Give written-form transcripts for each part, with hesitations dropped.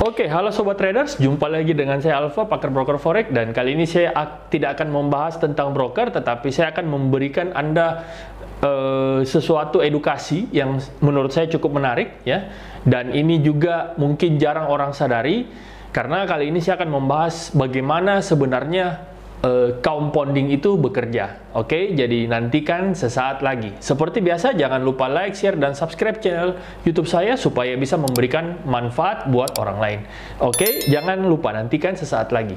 Oke, halo Sobat Traders, jumpa lagi dengan saya Alfa, pakar broker forex, dan kali ini saya tidak akan membahas tentang broker, tetapi saya akan memberikan Anda sesuatu edukasi yang menurut saya cukup menarik ya. Dan ini juga mungkin jarang orang sadari, karena kali ini saya akan membahas bagaimana sebenarnya compounding itu bekerja. Oke, jadi nantikan sesaat lagi. Seperti biasa, jangan lupa like, share, dan subscribe channel YouTube saya supaya bisa memberikan manfaat buat orang lain. Oke, jangan lupa nantikan sesaat lagi.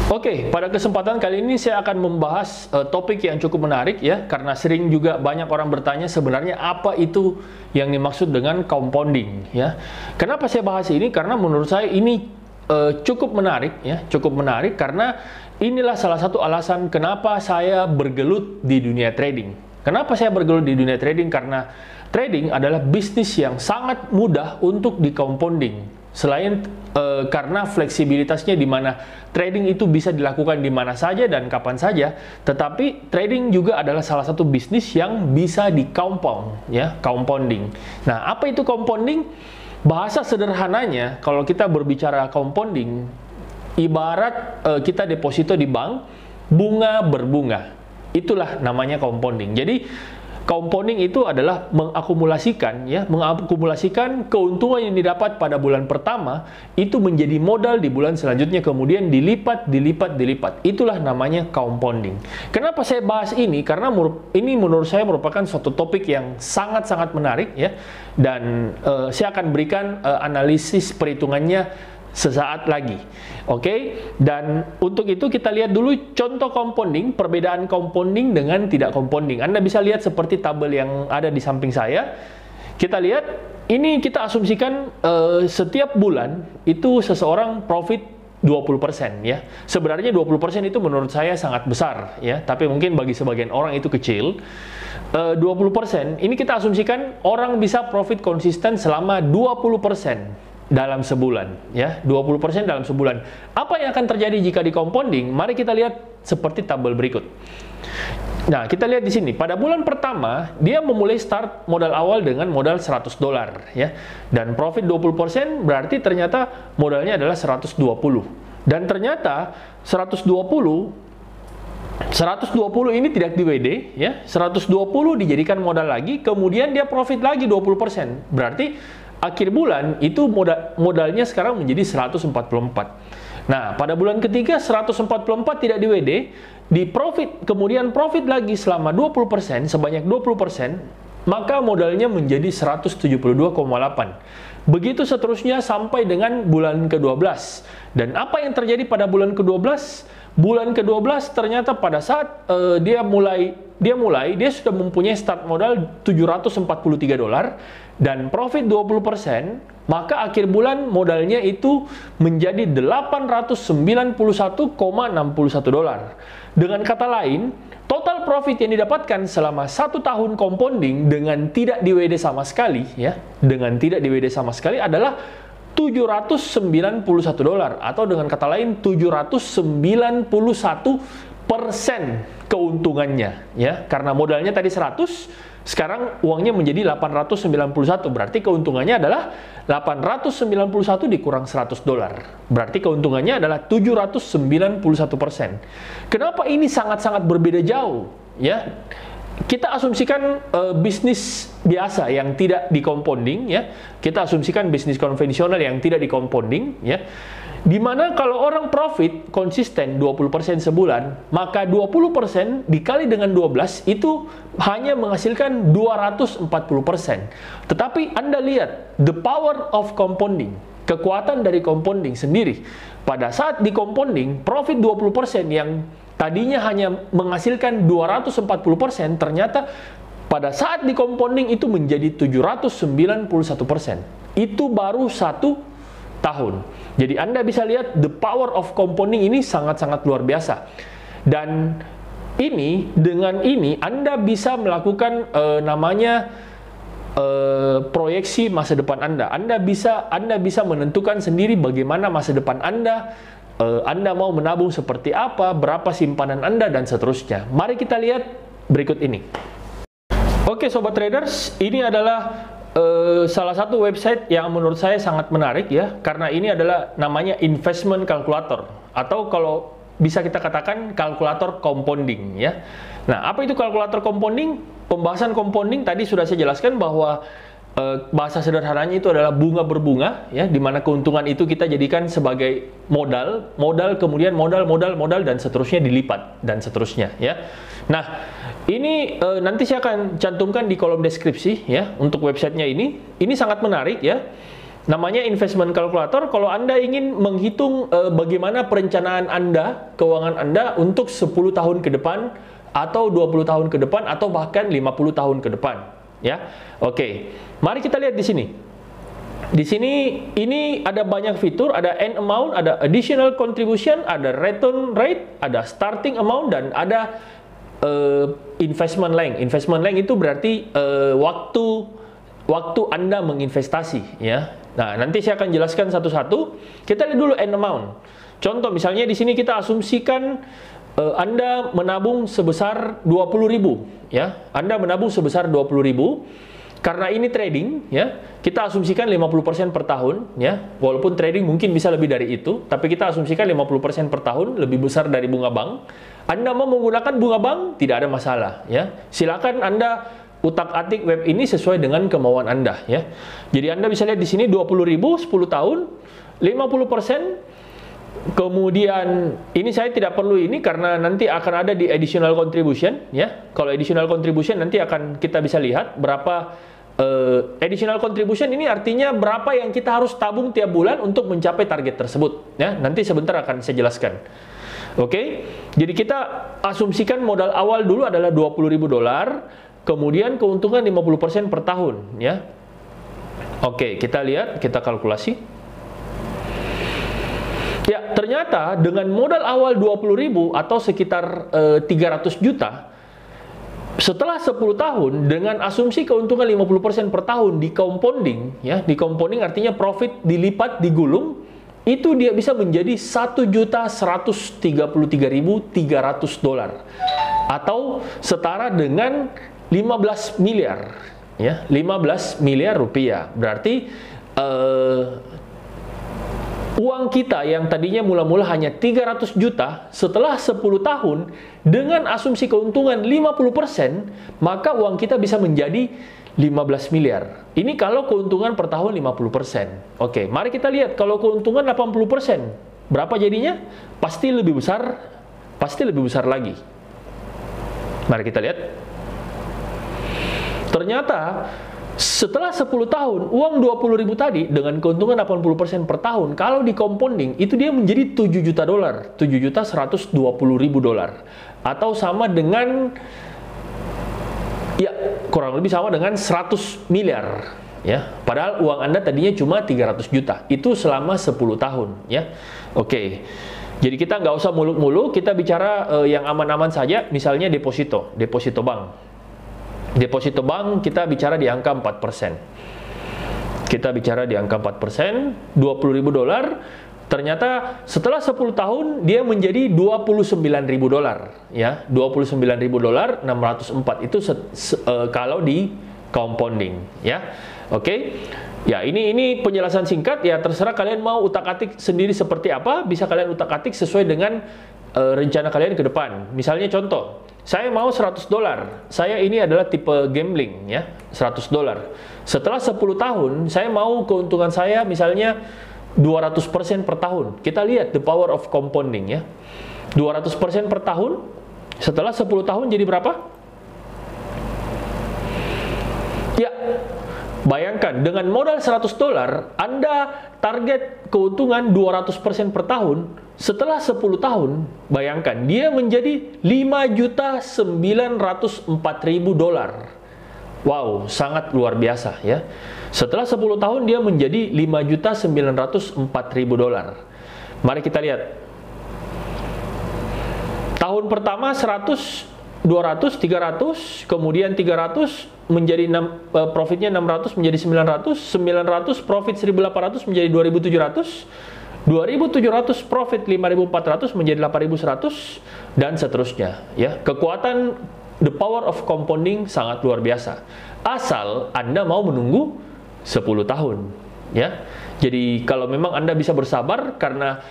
Oke, pada kesempatan kali ini saya akan membahas topik yang cukup menarik ya, karena sering juga banyak orang bertanya sebenarnya apa itu yang dimaksud dengan compounding ya. Kenapa saya bahas ini? Karena menurut saya ini cukup menarik ya, cukup menarik karena inilah salah satu alasan kenapa saya bergelut di dunia trading. Kenapa saya bergelut di dunia trading? Karena trading adalah bisnis yang sangat mudah untuk di compounding. Selain karena fleksibilitasnya di mana trading itu bisa dilakukan di mana saja dan kapan saja, tetapi trading juga adalah salah satu bisnis yang bisa di compound ya, compounding. Nah, apa itu compounding? Bahasa sederhananya, kalau kita berbicara compounding, ibarat kita deposito di bank, bunga berbunga. Itulah namanya compounding. Jadi, compounding itu adalah mengakumulasikan keuntungan yang didapat pada bulan pertama itu menjadi modal di bulan selanjutnya, kemudian dilipat. Itulah namanya compounding. Kenapa saya bahas ini? Karena ini menurut saya merupakan suatu topik yang sangat-sangat menarik ya, dan saya akan berikan analisis perhitungannya sesaat lagi. Oke, dan untuk itu kita lihat dulu contoh compounding, perbedaan compounding dengan tidak compounding. Anda bisa lihat seperti tabel yang ada di samping saya. Kita lihat, ini kita asumsikan setiap bulan itu seseorang profit 20% ya. Sebenarnya 20% itu menurut saya sangat besar ya, tapi mungkin bagi sebagian orang itu kecil. 20%, ini kita asumsikan orang bisa profit konsisten selama 20% dalam sebulan ya, 20% dalam sebulan. Apa yang akan terjadi jika di compounding? Mari kita lihat seperti tabel berikut. Nah, kita lihat di sini. Pada bulan pertama, dia memulai start modal awal dengan modal $100 ya. Dan profit 20% berarti ternyata modalnya adalah 120. Dan ternyata 120 ini tidak di WD ya. 120 dijadikan modal lagi, kemudian dia profit lagi 20%. Berarti akhir bulan itu modalnya sekarang menjadi 144. Nah, pada bulan ketiga 144 tidak di WD, di profit, kemudian profit lagi selama 20%, sebanyak 20%, maka modalnya menjadi 172,8. Begitu seterusnya sampai dengan bulan ke-12. Dan apa yang terjadi pada bulan ke-12? Bulan ke-12 ternyata pada saat dia sudah mempunyai start modal $743 dan profit 20%, maka akhir bulan modalnya itu menjadi $891,61. Dengan kata lain, total profit yang didapatkan selama 1 tahun compounding dengan tidak di WD sama sekali ya, dengan tidak di WD sama sekali adalah $791, atau dengan kata lain 791% keuntungannya ya, karena modalnya tadi 100, sekarang uangnya menjadi 891, berarti keuntungannya adalah 891 dikurang $100, berarti keuntungannya adalah 791%. Kenapa ini sangat-sangat berbeda jauh ya? Kita asumsikan bisnis biasa yang tidak di compounding ya. Kita asumsikan bisnis konvensional yang tidak di compounding ya. Dimana kalau orang profit konsisten 20% sebulan, maka 20% dikali dengan 12 itu hanya menghasilkan 240%. Tetapi Anda lihat the power of compounding, kekuatan dari compounding sendiri. Pada saat di compounding, profit 20% yang tadinya hanya menghasilkan 240%, ternyata pada saat di compounding itu menjadi 791%. Itu baru 1 tahun. Jadi Anda bisa lihat the power of compounding ini sangat-sangat luar biasa. Dan dengan ini Anda bisa melakukan proyeksi masa depan Anda. Anda bisa menentukan sendiri bagaimana masa depan Anda. Anda mau menabung seperti apa, berapa simpanan Anda, dan seterusnya. Mari kita lihat berikut ini. Oke Sobat Traders, ini adalah salah satu website yang menurut saya sangat menarik ya, karena ini adalah namanya investment calculator, atau kalau bisa kita katakan kalkulator compounding ya. Nah, apa itu kalkulator compounding? Pembahasan compounding tadi sudah saya jelaskan bahwa bahasa sederhananya itu adalah bunga berbunga ya, di mana keuntungan itu kita jadikan sebagai modal, kemudian modal dan seterusnya dilipat dan seterusnya ya. Nah, ini nanti saya akan cantumkan di kolom deskripsi ya untuk websitenya ini. Ini sangat menarik ya. Namanya investment calculator. Kalau Anda ingin menghitung bagaimana perencanaan Anda, keuangan Anda untuk 10 tahun ke depan atau 20 tahun ke depan atau bahkan 50 tahun ke depan. Ya, oke. Mari kita lihat di sini. Di sini ini ada banyak fitur, ada end amount, ada additional contribution, ada return rate, ada starting amount, dan ada investment length. Investment length itu berarti waktu Anda menginvestasi, ya. Nah, nanti saya akan jelaskan satu-satu. Kita lihat dulu end amount. Contoh misalnya di sini kita asumsikan Anda menabung sebesar 20.000 ya. Anda menabung sebesar 20.000 karena ini trading ya. Kita asumsikan 50% per tahun ya. Walaupun trading mungkin bisa lebih dari itu, tapi kita asumsikan 50% per tahun, lebih besar dari bunga bank. Anda mau menggunakan bunga bank, tidak ada masalah ya. Silakan Anda utak-atik web ini sesuai dengan kemauan Anda ya. Jadi Anda bisa lihat di sini 20.000 10 tahun, 50%. Kemudian ini saya tidak perlu ini karena nanti akan ada di additional contribution ya. Kalau additional contribution nanti akan kita bisa lihat berapa additional contribution ini artinya berapa yang kita harus tabung tiap bulan untuk mencapai target tersebut ya. Nanti sebentar akan saya jelaskan. Oke. Jadi kita asumsikan modal awal dulu adalah $20.000, kemudian keuntungan 50% per tahun ya. Oke, kita lihat, kita kalkulasi. Ya, ternyata dengan modal awal 20.000 atau sekitar 300 juta, setelah 10 tahun dengan asumsi keuntungan 50% per tahun di compounding, ya, di compounding artinya profit dilipat, digulung, itu dia bisa menjadi $1.133.300 atau setara dengan 15 miliar, ya, 15 miliar rupiah. Berarti uang kita yang tadinya mula-mula hanya 300 juta, setelah 10 tahun, dengan asumsi keuntungan 50%, maka uang kita bisa menjadi 15 miliar. Ini kalau keuntungan per tahun 50%. Oke, mari kita lihat kalau keuntungan 80%. Berapa jadinya? Pasti lebih besar lagi. Mari kita lihat. Ternyata setelah 10 tahun, uang 20.000 tadi dengan keuntungan 80% per tahun, kalau di compounding, itu dia menjadi $7 juta, $7.120.000, atau sama dengan, ya kurang lebih sama dengan 100 miliar. Ya, padahal uang Anda tadinya cuma 300 juta, itu selama 10 tahun. Ya, oke. Jadi kita nggak usah muluk-muluk, kita bicara yang aman-aman saja, misalnya deposito bank. Deposito bank kita bicara di angka 4%. Kita bicara di angka 4%, $20.000. Ternyata setelah 10 tahun dia menjadi $29.000 ya. $29.000 604 itu kalau di compounding ya. Oke. Ya, ini penjelasan singkat ya, terserah kalian mau utak-atik sendiri seperti apa, bisa kalian utak-atik sesuai dengan rencana kalian ke depan. Misalnya contoh, saya mau $100. Saya ini adalah tipe gambling ya, $100. Setelah 10 tahun, saya mau keuntungan saya misalnya 200% per tahun. Kita lihat the power of compounding ya. 200% per tahun, setelah 10 tahun jadi berapa? Ya, bayangkan dengan modal $100, Anda target keuntungan 200% per tahun. Setelah 10 tahun, bayangkan, dia menjadi $5.904.000. Wow, sangat luar biasa ya. Setelah 10 tahun, dia menjadi $5.904.000. Mari kita lihat. Tahun pertama 100, 200, 300, kemudian 300 menjadi profitnya 600 menjadi 900, 900 profit 1.800 menjadi 2.700, 2.700 profit 5.400 menjadi 8.100 dan seterusnya ya. Kekuatan the power of compounding sangat luar biasa. asal Anda mau menunggu 10 tahun, ya. Jadi kalau memang Anda bisa bersabar, karena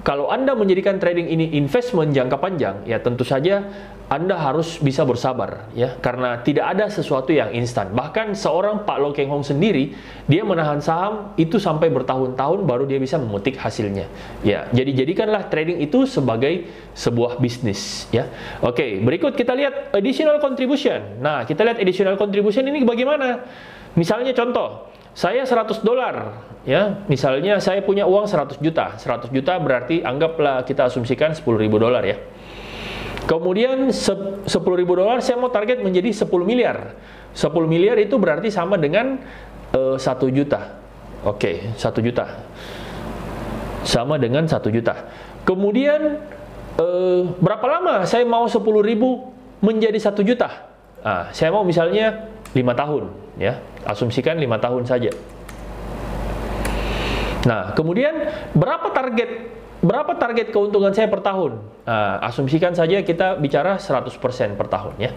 kalau Anda menjadikan trading ini investment jangka panjang, ya tentu saja Anda harus bisa bersabar, ya, karena tidak ada sesuatu yang instan. Bahkan seorang Pak Low Keng Hong sendiri, dia menahan saham itu sampai bertahun-tahun baru dia bisa memetik hasilnya. Ya, jadi jadikanlah trading itu sebagai sebuah bisnis, ya. Oke, berikut kita lihat additional contribution. Nah, kita lihat additional contribution ini bagaimana? Misalnya contoh, saya $100, ya, misalnya saya punya uang 100 juta. 100 juta berarti anggaplah kita asumsikan $10.000, ya. Kemudian $10.000 saya mau target menjadi 10 miliar. 10 miliar itu berarti sama dengan 1 juta. Oke, 1 juta. Sama dengan 1 juta. Kemudian berapa lama saya mau 10.000 menjadi 1 juta? Nah, saya mau misalnya 5 tahun, ya. Asumsikan 5 tahun saja. Nah, kemudian berapa target keuntungan saya per tahun? Nah, asumsikan saja kita bicara 100% per tahun, ya.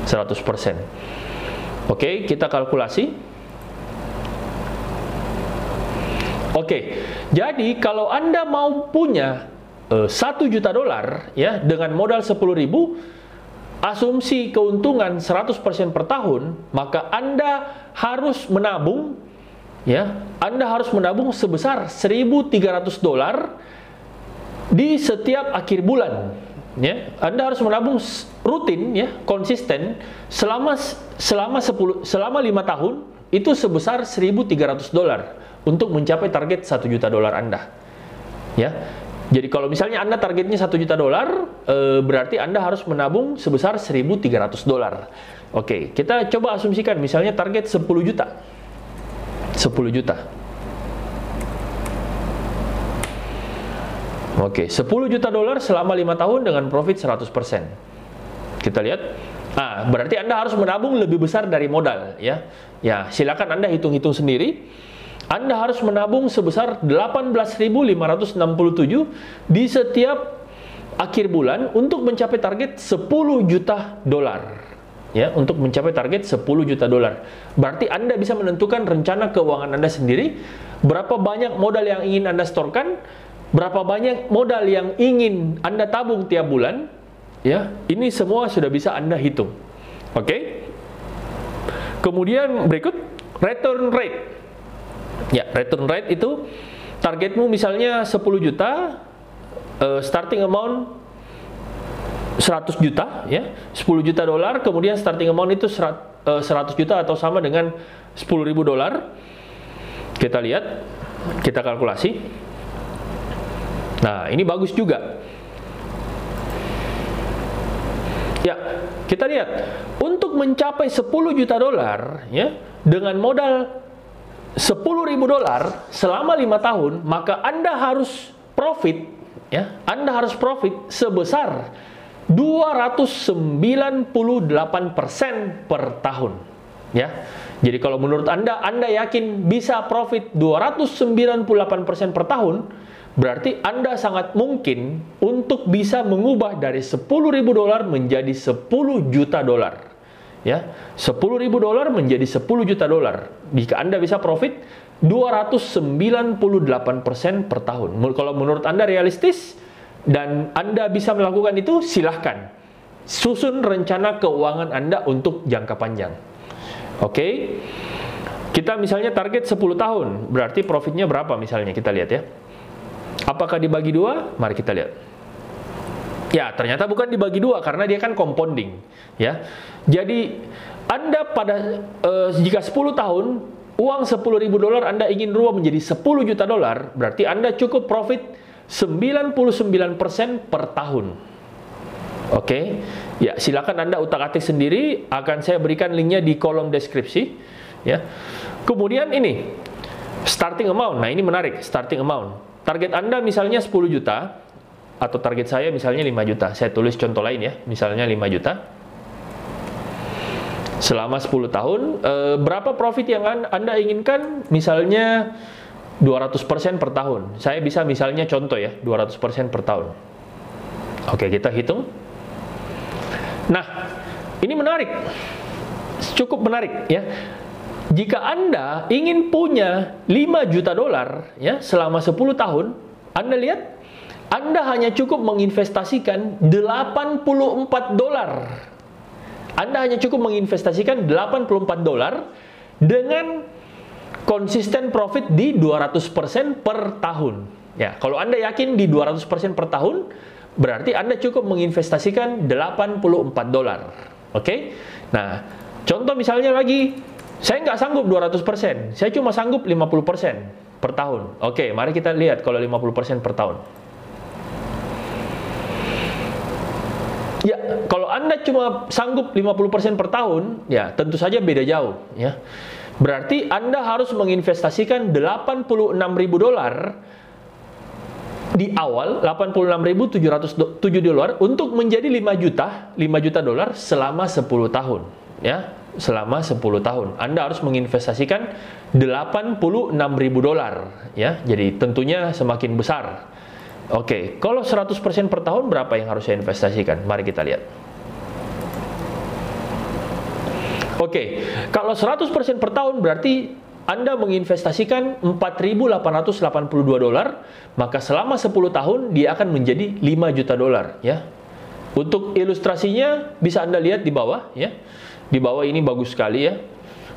100%. Oke, kita kalkulasi. Oke, jadi kalau Anda mau punya 1 juta dolar, ya, dengan modal 10.000, asumsi keuntungan 100% per tahun, maka Anda harus menabung, ya, Anda harus menabung sebesar $1.300 di setiap akhir bulan, ya. Anda harus menabung rutin, ya, konsisten selama 5 tahun itu sebesar $1.300 untuk mencapai target 1 juta dolar Anda, ya. Jadi kalau misalnya Anda targetnya 1 juta dolar, berarti Anda harus menabung sebesar $1.300. Oke, kita coba asumsikan misalnya target 10 juta. 10 juta. Oke, 10 juta dolar selama 5 tahun dengan profit 100%. Kita lihat. Berarti Anda harus menabung lebih besar dari modal, ya. Ya, silakan Anda hitung-hitung sendiri. Anda harus menabung sebesar 18.567 di setiap akhir bulan untuk mencapai target 10 juta dolar. Ya, untuk mencapai target 10 juta dolar. Berarti Anda bisa menentukan rencana keuangan Anda sendiri, berapa banyak modal yang ingin Anda setorkan, berapa banyak modal yang ingin Anda tabung tiap bulan, ya. Ini semua sudah bisa Anda hitung. Oke? Kemudian berikut return rate. Ya, return rate itu targetmu misalnya 10 juta, starting amount 100 juta, ya, 10 juta dolar, kemudian starting amount itu 100 juta atau sama dengan $10.000. Kita lihat, kita kalkulasi. Nah, ini bagus juga. Ya, kita lihat, untuk mencapai 10 juta dolar, ya, dengan modal $10.000 selama 5 tahun, maka Anda harus profit, ya. Anda harus profit sebesar 298% per tahun, ya. Jadi kalau menurut Anda yakin bisa profit 298% per tahun, berarti Anda sangat mungkin untuk bisa mengubah dari $10.000 menjadi 10 juta dolar. Ya, $10.000 menjadi 10 juta dolar. Jika Anda bisa profit 298% per tahun. Kalau menurut Anda realistis dan Anda bisa melakukan itu, silahkan susun rencana keuangan Anda untuk jangka panjang. Oke, kita misalnya target 10 tahun, berarti profitnya berapa misalnya, kita lihat, ya. Apakah dibagi 2? Mari kita lihat. Ya, ternyata bukan dibagi 2 karena dia kan compounding, ya. Jadi Anda jika 10 tahun uang $10.000 Anda ingin rubah menjadi 10 juta dolar, berarti Anda cukup profit 99% per tahun. Oke. Ya, silakan Anda utak-atik sendiri, akan saya berikan linknya di kolom deskripsi, ya. Kemudian ini starting amount. Nah, ini menarik, starting amount. Target Anda misalnya 10 juta. Atau target saya misalnya 5 juta. Saya tulis contoh lain, ya. Misalnya 5 juta. Selama 10 tahun, berapa profit yang Anda inginkan? Misalnya 200% per tahun. Saya bisa misalnya contoh, ya, 200% per tahun. Oke, kita hitung. Nah, ini menarik. cukup menarik ya. Jika Anda ingin punya 5 juta dolar ya selama 10 tahun, Anda lihat, Anda hanya cukup menginvestasikan 84 dolar. Anda hanya cukup menginvestasikan 84 dolar dengan konsisten profit di 200% per tahun. Ya, kalau Anda yakin di 200% per tahun, berarti Anda cukup menginvestasikan 84 dolar. Oke? Nah, contoh misalnya lagi, saya nggak sanggup 200%, saya cuma sanggup 50% per tahun. Oke, mari kita lihat kalau 50% per tahun. Ya, kalau Anda cuma sanggup 50% per tahun, ya tentu saja beda jauh. Ya. Berarti Anda harus menginvestasikan 86.000 dolar di awal, 86.707 dolar untuk menjadi 5 juta dolar selama 10 tahun. Ya, selama 10 tahun. Anda harus menginvestasikan 86.000 dolar. Ya, jadi tentunya semakin besar. Oke, kalau 100% per tahun berapa yang harus saya investasikan? Mari kita lihat. Oke, kalau 100% per tahun berarti Anda menginvestasikan 4.882 dolar, maka selama 10 tahun dia akan menjadi 5 juta dolar ya. Untuk ilustrasinya bisa Anda lihat di bawah ya. Di bawah ini bagus sekali ya.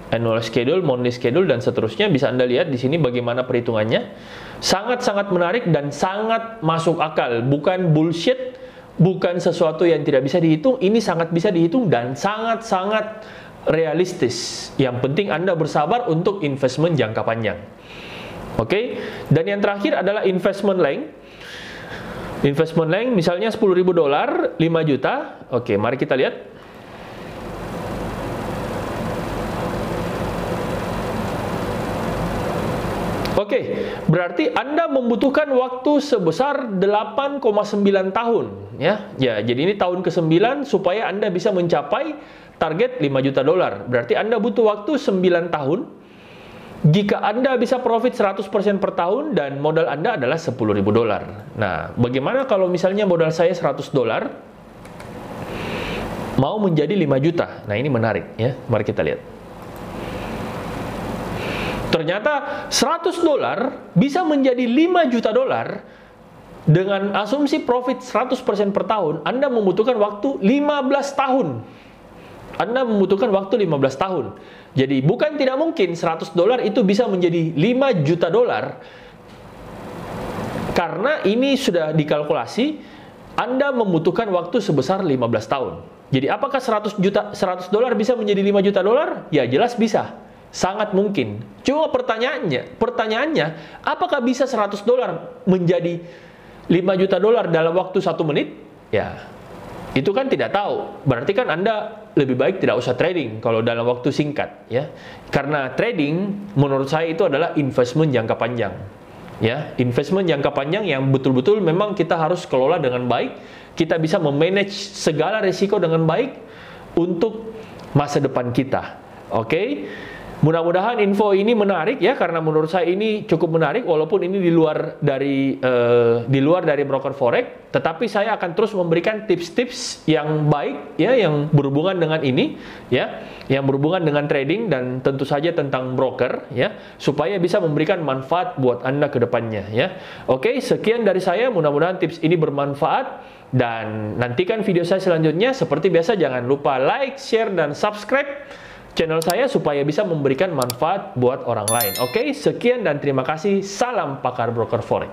Annual schedule, monthly schedule dan seterusnya bisa Anda lihat di sini bagaimana perhitungannya. Sangat-sangat menarik dan sangat masuk akal, bukan bullshit, bukan sesuatu yang tidak bisa dihitung. Ini sangat bisa dihitung dan sangat-sangat realistis. Yang penting Anda bersabar untuk investment jangka panjang. Oke, dan yang terakhir adalah investment length. Investment length misalnya 10.000 dolar, 5 juta. Oke, mari kita lihat. Oke, berarti Anda membutuhkan waktu sebesar 8,9 tahun ya. Ya, jadi ini tahun ke-9 supaya Anda bisa mencapai target 5 juta dolar. Berarti Anda butuh waktu 9 tahun. Jika Anda bisa profit 100% per tahun dan modal Anda adalah 10.000 dolar. Nah, bagaimana kalau misalnya modal saya 100 dolar mau menjadi 5 juta? Nah, ini menarik ya. Mari kita lihat. Ternyata 100 dolar bisa menjadi 5 juta dolar dengan asumsi profit 100% per tahun. Anda membutuhkan waktu 15 tahun. Anda membutuhkan waktu 15 tahun. Jadi bukan tidak mungkin 100 dolar itu bisa menjadi 5 juta dolar. Karena ini sudah dikalkulasi, Anda membutuhkan waktu sebesar 15 tahun. Jadi apakah 100 dolar bisa menjadi 5 juta dolar? Ya jelas bisa. Sangat mungkin. Cuma pertanyaannya, apakah bisa 100 dolar menjadi 5 juta dolar dalam waktu 1 menit? Ya, itu kan tidak tahu. Berarti kan Anda lebih baik tidak usah trading kalau dalam waktu singkat, ya. Karena trading menurut saya itu adalah investment jangka panjang. Ya, investment jangka panjang yang betul-betul memang kita harus kelola dengan baik. Kita bisa memanage segala risiko dengan baik untuk masa depan kita. Oke? Mudah-mudahan info ini menarik ya, karena menurut saya ini cukup menarik walaupun ini di luar dari broker forex, tetapi saya akan terus memberikan tips-tips yang baik ya, yang berhubungan dengan ini ya, yang berhubungan dengan trading dan tentu saja tentang broker ya, supaya bisa memberikan manfaat buat Anda ke depannya ya. Oke, sekian dari saya, mudah-mudahan tips ini bermanfaat dan nantikan video saya selanjutnya. Seperti biasa jangan lupa like, share dan subscribe channel saya supaya bisa memberikan manfaat buat orang lain. Oke, sekian dan terima kasih. Salam pakar broker forex.